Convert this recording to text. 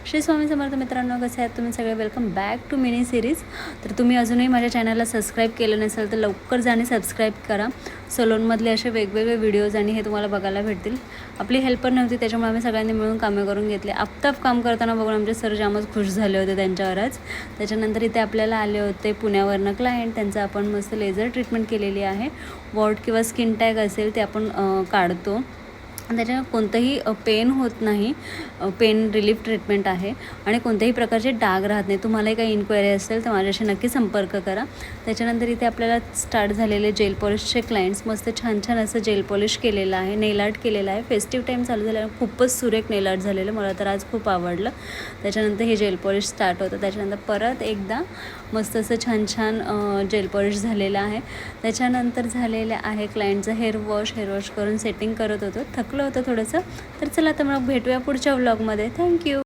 श्री स्वामी समर्थ मित्रांनो, कसे आहात तुम्ही सगळे? Welcome back to mini series. तर तुम्ही अजूनही माझ्या चॅनलला सबस्क्राईब केलं नसेल तर लवकर जाणे सबस्क्राईब करा. सलोनमधले असे वेगवेगळे व्हिडिओज आणि हे तुम्हाला बघायला भेटतील. आपली हेल्पर नव्हती त्याच्यामुळे आम्ही सगळ्यांनी मिळून कामे करून घेतले. आपताप काम करताना बघून आमचे सर जामच खुश झाले होते त्यांच्यावरच. त्याच्यानंतर इथे आपल्याला आले होते पुण्यावरनं क्लायंट. त्यांचं आपण मस्त लेझर ट्रीटमेंट केलेली आहे. वॉट किंवा स्किन टॅग असेल ते आपण काढतो. त्याच्यानं कोणतंही पेन होत नाही. पेन रिलीफ ट्रीटमेंट आहे आणि कोणत्याही प्रकारचे डाग राहत नाही. तुम्हालाही काही इन्क्वायरी असेल तर माझ्याशी नक्की संपर्क करा. त्याच्यानंतर इथे आपल्याला स्टार्ट झालेले जेल पॉलिशचे क्लायंट्स. मस्त छान छान असं जेल पॉलिश केलेलं आहे, नेल आर्ट केलेलं आहे. फेस्टिव्ह टाईम चालू झाल्यानं खूपच सुरेख नेल आर्ट झालेलं, मला तर आज खूप आवडलं. त्याच्यानंतर हे जेल पॉलिश स्टार्ट होतं. त्याच्यानंतर परत एकदा मस्त असं छान छान जेल पॉलिश झालेलं आहे. त्याच्यानंतर झालेलं आहे क्लायंटचं हेअर वॉश करून सेटिंग करत होतो. थकलं होतं थोडंसं. तर चला आता मग भेटूया पुढच्या व्लॉगमध्ये. थँक्यू.